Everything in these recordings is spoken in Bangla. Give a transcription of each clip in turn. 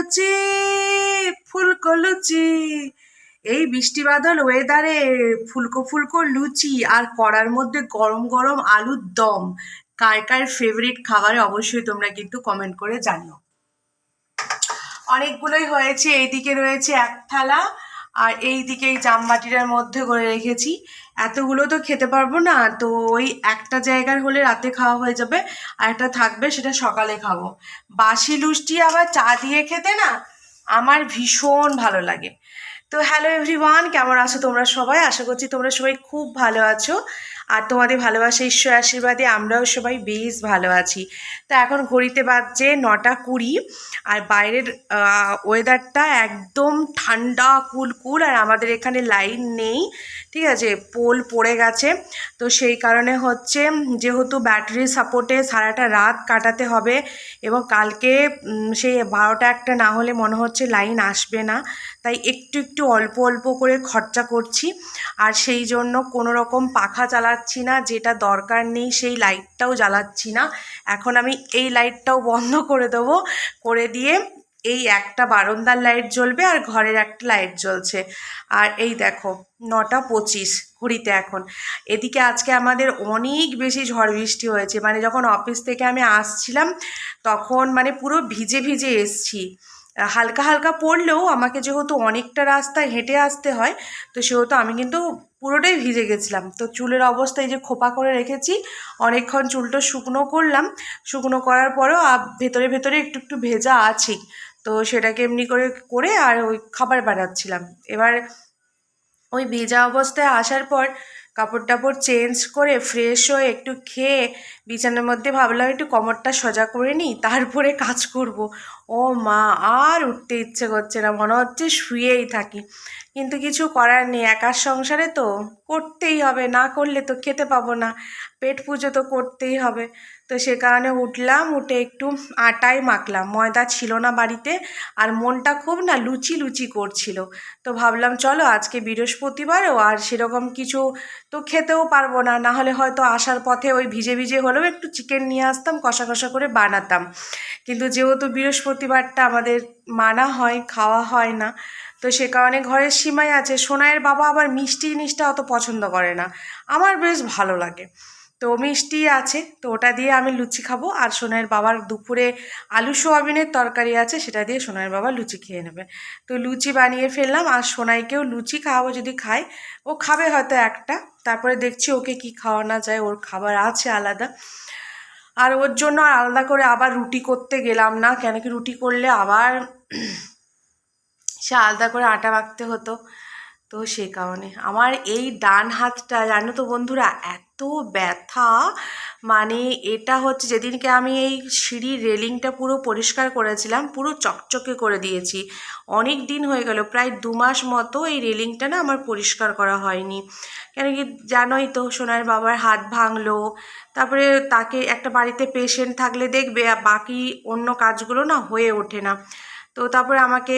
লুচি ফুলকো লুচি। এই বৃষ্টি বাদল ওয়েদারে ফুলকো ফুলকো লুচি আর কড়ার মধ্যে গরম গরম আলুর দম, কার কার ফেভারিট খাবার অবশ্যই তোমরা কিন্তু কমেন্ট করে জানিও। অনেকগুলোই হয়েছে, এইদিকে রয়েছে এক থালা আর এইদিকে এই জামবাটিটার মধ্যে করে রেখেছি। এতগুলো তো খেতে পারবো না, তো ওই একটা জায়গার হলে রাতে খাওয়া হয়ে যাবে, আর একটা থাকবে সেটা সকালে খাবো। বাসি লুচি আবার চা দিয়ে খেতে না আমার ভীষণ ভালো লাগে। তো হ্যালো এভরিওয়ান, কেমন আছো তোমরা সবাই? আশা করছি তোমরা সবাই খুব ভালো আছো, আর তোমাদের ভালোবাসা ঈশ্বর আশীর্বাদে আমরাও সবাই বেশ ভালো আছি। তো এখন ঘড়িতে বাজছে 9:20, আর বাইরের ওয়েদারটা একদম ঠান্ডা কুলকুল, আর আমাদের এখানে লাইন নেই, ঠিক আছে, পোল পড়ে গেছে। তো সেই কারণে হচ্ছে যেহেতু ব্যাটারি সাপোর্টে সারাটা রাত কাটাতে হবে, এবং কালকে সেই 12টা-1টা না হলে মনে হচ্ছে লাইন আসবে না, তাই একটু একটু অল্প অল্প করে খরচা করছি। আর সেই জন্য কোনো রকম পাখা চালাচ্ছি না, যেটা দরকার নেই সেই লাইটটাও জ্বালাচ্ছি না। এখন আমি এই লাইটটাও বন্ধ করে দেবো, করে দিয়ে এই একটা বারান্দার লাইট জ্বলবে আর ঘরের একটা লাইট জ্বলছে। আর এই দেখো 9:25 ঘড়িতে এখন। এদিকে আজকে আমাদের অনেক বেশি ঝড় বৃষ্টি হয়েছে, মানে যখন অফিস থেকে আমি আসছিলাম তখন মানে পুরো ভিজে ভিজে এসছি। হালকা হালকা পড়লেও আমাকে যেহেতু অনেকটা রাস্তা হেঁটে আসতে হয়, তো সেহেতু আমি কিন্তু পুরোটাই ভিজে গেছিলাম। তো চুলের অবস্থা এই যে খোপা করে রেখেছি, অনেকক্ষণ চুলটা শুকনো করলাম, শুকনো করার পরেও ভেতরে ভেতরে একটু একটু ভেজা আছেই। তো সেটাকে এমনি করে করে আর ওই খাবার বানাচ্ছিলাম। এবার ওই ভেজা অবস্থায় আসার পর কাপড় টাপড় চেঞ্জ করে ফ্রেশ হয়ে একটু খেয়ে বিছানার মধ্যে ভাবলাম একটু কোমরটা সোজা করে নিই, তারপরে কাজ করব। ও মা, আর উঠতে ইচ্ছে করছে না, মনে হচ্ছে শুয়েই থাকি। কিন্তু কিছু করার নেই, একার সংসারে তো করতেই হবে, না করলে তো খেতে পাবো না, পেট পুজো তো করতেই হবে। তো সে কারণে উঠলাম, উঠে একটু আটাই মাখলাম, ময়দা ছিল না বাড়িতে, আর মনটা খুব না লুচি লুচি করছিল। তো ভাবলাম চলো আজকে বৃহস্পতিবারও, আর সেরকম কিছু তো খেতেও পারবো না, না হলে হয়তো আসার পথে ওই ভিজে ভিজে হলেও একটু চিকেন নিয়ে আসতাম, কষা কষা করে বানাতাম। কিন্তু যেহেতু বৃহস্পতিবারটা আমাদের মানা হয়, খাওয়া হয় না, তো সে কারণে ঘরের সীমাই আছে। সোনাইয়ের বাবা আবার মিষ্টি জিনিসটা অত পছন্দ করে না, আমার বেশ ভালো লাগে। তো মিষ্টি আছে, তো ওটা দিয়ে আমি লুচি খাবো, আর সোনাইয়ের বাবার দুপুরে আলু সোয়াবিনের তরকারি আছে, সেটা দিয়ে সোনাইয়ের বাবা লুচি খেয়ে নেবে। তো লুচি বানিয়ে ফেললাম, আর সোনাইকেও লুচি খাওয়াবো, যদি খায় ও খাবে হয়তো একটা, তারপরে দেখছি ওকে কি খাওয়ানো যায়, ওর খাবার আছে আলাদা। আর ওর জন্য আর আলাদা করে আবার রুটি করতে গেলাম না, কেন কি রুটি করলে আবার সে আলাদা করে আটা মাখতে হতো। তো সে কারণে আমার এই ডান হাতটা জানো তো বন্ধুরা এত ব্যথা, মানে এটা হচ্ছে যেদিনকে আমি এই সিঁড়ির রেলিংটা পুরো পরিষ্কার করেছিলাম, পুরো চকচকে করে দিয়েছি। অনেক দিন হয়ে গেল, প্রায় 2 মাস মতো এই রেলিংটা না আমার পরিষ্কার করা হয়নি। কেন কি জানোই তো, সোনার বাবার হাত ভাঙলো, তারপরে তাকে একটা বাড়িতে পেশেন্ট থাকলে দেখবে বাকি অন্য কাজগুলো না হয়ে ওঠে না। তো তারপরে আমাকে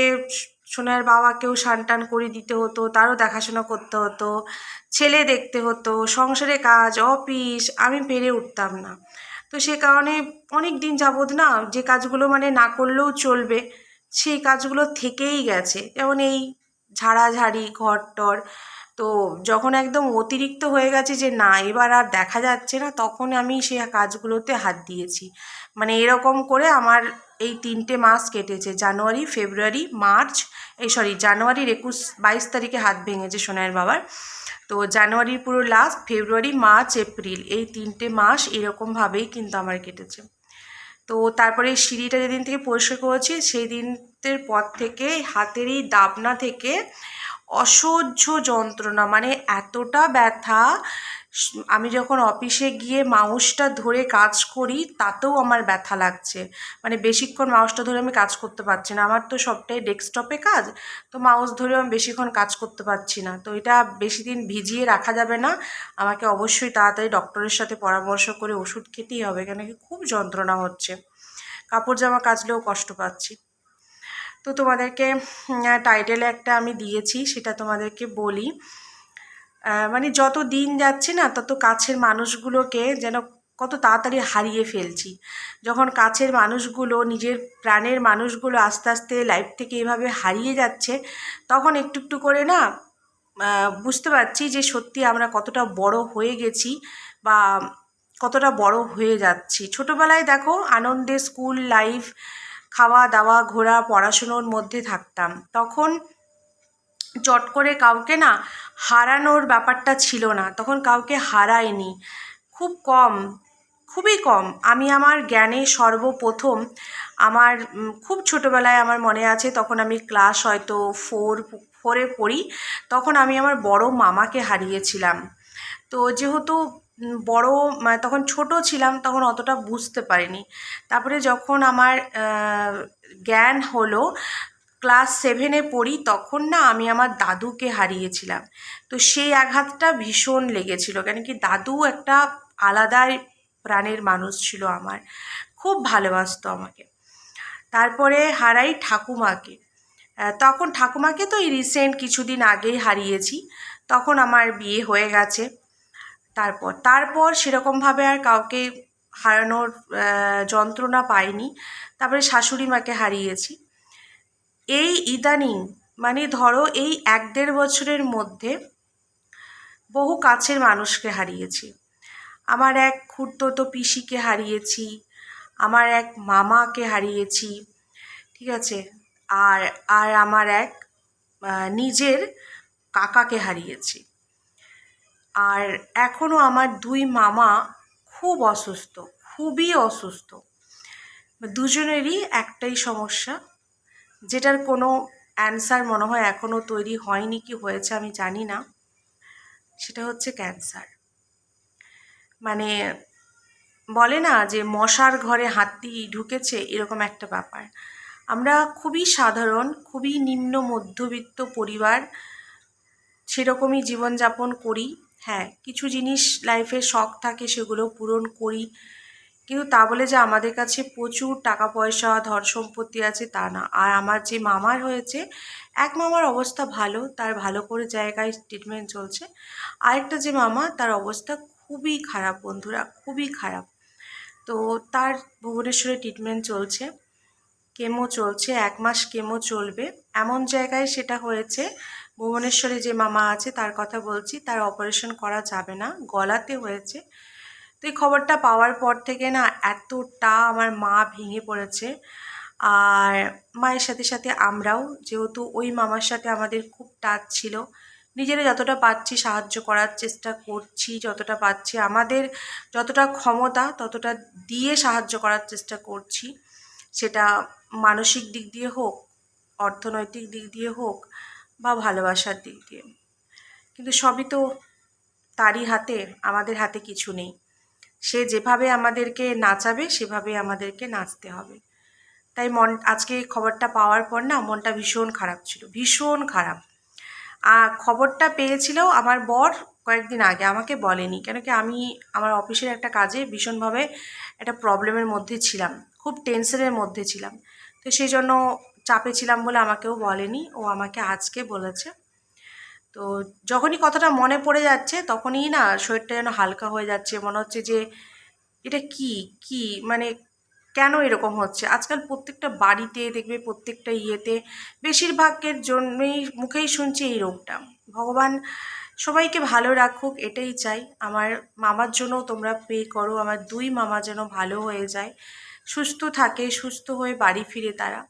সোনার বাবাকেও স্নান করে দিতে হতো, তারও দেখাশোনা করতে হতো, ছেলে দেখতে হতো, সংসারে কাজ, অফিস, আমি পেরে উঠতাম না। তো সে কারণে অনেক দিন যাবত না যে কাজগুলো মানে না করলেও চলবে, সেই কাজগুলো থেকেই গেছে। যেমন এই ঝাড়াঝাড়ি, ঘর টর। তো যখন একদম অতিরিক্ত হয়ে গেছে যে না এবার আর দেখা যাচ্ছে না, তখন আমি সেই কাজগুলোতে হাত দিয়েছি। মানে এরকম করে আমার এই 3টে মাস কেটেছে, জানুয়ারি, ফেব্রুয়ারি, মার্চ, জানুয়ারির 22 তারিখে হাত ভেঙেছে সোনাইয়ের বাবার। তো জানুয়ারির পুরো লাস্ট, ফেব্রুয়ারি, মার্চ, এপ্রিল, এই 3টে মাস এরকমভাবেই কিন্তু আমার কেটেছে। তো তারপরে সিঁড়িটা যেদিন থেকে পরিষ্কার করেছি সেই দিনের পর থেকে হাতের এই দাবনা থেকে অসহ্য যন্ত্রণা, মানে এতটা ব্যথা। আমি যখন অফিসে গিয়ে মাউসটা ধরে কাজ করি তাতেও আমার ব্যথা লাগছে, মানে বেশিক্ষণ মাউসটা ধরে আমি কাজ করতে পারছি না, আমার তো সবটাই ডেস্কটপে কাজ, তো মাউস ধরেও আমি বেশিক্ষণ কাজ করতে পারছি না। তো এটা বেশি দিন ভিজিয়ে রাখা যাবে না, আমাকে অবশ্যই তাড়াতাড়ি ডক্টরের সাথে পরামর্শ করে ওষুধ খেতেই হবে, কেন কি খুব যন্ত্রণা হচ্ছে, কাপড় জামা কাচলেও কষ্ট পাচ্ছি। তো তোমাদেরকে টাইটেলে একটা আমি দিয়েছি, সেটা তোমাদেরকে বলি। মানে যত দিন যাচ্ছে না তত কাছের মানুষগুলোকে যেন কত তাড়াতাড়ি হারিয়ে ফেলছি। যখন কাছের মানুষগুলো, নিজের প্রাণের মানুষগুলো আস্তে আস্তে লাইফ থেকে এভাবে হারিয়ে যাচ্ছে, তখন একটু একটু করে না বুঝতে পারছি যে সত্যি আমরা কতটা বড় হয়ে গেছি বা কতটা বড় হয়ে যাচ্ছি। ছোটোবেলায় দেখো আনন্দে স্কুল লাইফ, খাওয়া দাওয়া, ঘোরা, পড়াশুনোর মধ্যে থাকতাম। তখন চট করে কাউকে না হারানোর ব্যাপারটা ছিল না, তখন কাউকে হারায়নি, খুব কম, খুবই কম। আমি আমার জ্ঞানে সর্বপ্রথম আমার খুব ছোটোবেলায় আমার মনে আছে, তখন আমি ক্লাস হয়তো ফোরে পড়ি, তখন আমি আমার বড় মামাকে হারিয়েছিলাম। তো যেহেতু বড় মানে তখন ছোট ছিলাম, তখন অতটা বুঝতে পারিনি। তারপরে যখন আমার জ্ঞান হলো, ক্লাস 7-এ পড়ি, তখন না আমি আমার দাদুকে হারিয়েছিলাম। তো সেই আঘাতটা ভীষণ লেগেছিল, কেন কি দাদু একটা আলাদাই প্রাণের মানুষ ছিল আমার, খুব ভালোবাসতো আমাকে। তারপরে হারাই ঠাকুমাকে। তখন ঠাকুমাকে তো এই রিসেন্ট কিছুদিন আগেই হারিয়েছি, তখন আমার বিয়ে হয়ে গেছে। তারপর সেরকমভাবে আর কাউকে হারানোর যন্ত্রণা পাইনি। তারপরে শাশুড়ি মাকে হারিয়েছি। এই ইদানিং মানে ধরো এই 1-1.5 বছরের মধ্যে বহু কাছের মানুষকে হারিয়েছি। আমার এক খুড়তুতো পিসিকে হারিয়েছি, আমার এক মামাকে হারিয়েছি, ঠিক আছে, আর আর আমার এক নিজের কাকাকে হারিয়েছি। আর এখনও আমার 2 মামা খুব অসুস্থ, খুবই অসুস্থ। দুজনেরই একটাই সমস্যা, যেটার কোনো অ্যান্সার মনে হয় এখনও তৈরি হয়নি, কি হয়েছে আমি জানি না। সেটা হচ্ছে ক্যান্সার। মানে বলে না যে মশার ঘরে হাতি ঢুকেছে, এরকম একটা ব্যাপার। আমরা খুবই সাধারণ, খুবই নিম্ন মধ্যবিত্ত পরিবার, সেরকমই জীবনযাপন করি। হ্যাঁ, কিছু জিনিস লাইফে শখ থাকে, সেগুলো পূরণ করি, কিন্তু তা বলে যে আমাদের কাছে প্রচুর টাকা পয়সা ধন সম্পত্তি আছে তা না। আর আমার যে মামার হয়েছে, এক মামার অবস্থা ভালো, তার ভালো করে জায়গায় ট্রিটমেন্ট চলছে। আরেকটা যে মামা, তার অবস্থা খুবই খারাপ বন্ধুরা, খুবই খারাপ। তো তার ভুবনেশ্বরে ট্রিটমেন্ট চলছে, কেমো চলছে, 1 মাস কেমো চলবে। এমন জায়গায় সেটা হয়েছে, ভুবনেশ্বরে যে মামা আছে তার কথা বলছি, তার অপারেশন করা যাবে না, গলাতে হয়েছে। তো এই খবরটা পাওয়ার পর থেকে না এতটা আমার মা ভেঙে পড়েছে। আর মায়ের সাথে সাথে আমরাও, যেহেতু ওই মামার সাথে আমাদের খুব টাচ ছিল, নিজেরা যতটা পারছি সাহায্য করার চেষ্টা করছি, যতটা পারছি আমাদের যতটা ক্ষমতা ততটা দিয়ে সাহায্য করার চেষ্টা করছি। সেটা মানসিক দিক দিয়ে হোক, অর্থনৈতিক দিক দিয়ে হোক, বা ভালোবাসার দিক দিয়ে। কিন্তু সবই তো তারই হাতে, আমাদের হাতে কিছু নেই। সে যেভাবে আমাদেরকে নাচাবে সেভাবে আমাদেরকে নাচতে হবে। তাই আজকে খবরটা পাওয়ার পর না মনটা ভীষণ খারাপ ছিল, ভীষণ খারাপ। আর খবরটা পেয়েছিল আমার বর কয়েকদিন আগে, আমাকে বলেনি, কেন কি আমি আমার অফিসের একটা কাজে ভীষণভাবে একটা প্রবলেমের মধ্যে ছিলাম, খুব টেনশনের মধ্যে ছিলাম। তো সেই জন্য চাপে ছিলাম বলে আমাকেও বলেনি, ও আমাকে আজকে বলেছে। তো যখনই কথাটা মনে পড়ে যাচ্ছে তখনই না শরীরটা যেন হালকা হয়ে যাচ্ছে, মনে হচ্ছে যে এটা কি মানে কেন এরকম হচ্ছে। আজকাল প্রত্যেকটা বাড়িতে দেখবে, প্রত্যেকটা ইয়েতে বেশিরভাগের জন্যই মুখেই শুনছি এই রোগটা। ভগবান সবাইকে ভালো রাখুক, এটাই চাই। আমার মামার জন্য তোমরা প্রে করো, আমার 2 মামা যেন ভালো হয়ে যায়, সুস্থ থাকে, সুস্থ হয়ে বাড়ি ফিরে তারা।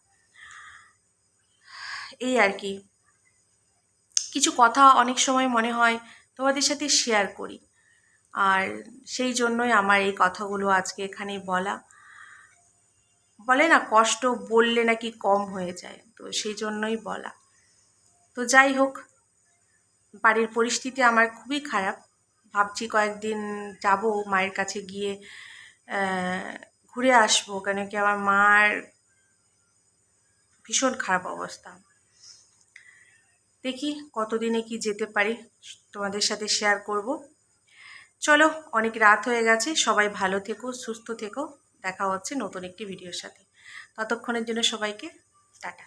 এই আর কি, কিছু কথা অনেক সময় মনে হয় তোমাদের সাথে শেয়ার করি, আর সেই জন্যই আমার এই কথাগুলো আজকে এখানে বলা। বলে না কষ্ট বললে নাকি কম হয়ে যায়, তো সেই জন্যই বলা। তো যাই হোক, বাড়ির পরিস্থিতি আমার খুবই খারাপ। ভাবছি কয়েকদিন যাব মায়ের কাছে গিয়ে ঘুরে আসবো, কেন কি আমার মার ভীষণ খারাপ অবস্থা। দেখি কতদিনে কি যেতে পারি, তোমাদের সাথে শেয়ার করব। চলো, অনেক রাত হয়ে গেছে, সবাই ভালো থেকো, সুস্থ থেকো। দেখা হচ্ছে নতুন একটি ভিডিওর সাথে। ততক্ষণের জন্য সবাইকে টাটা।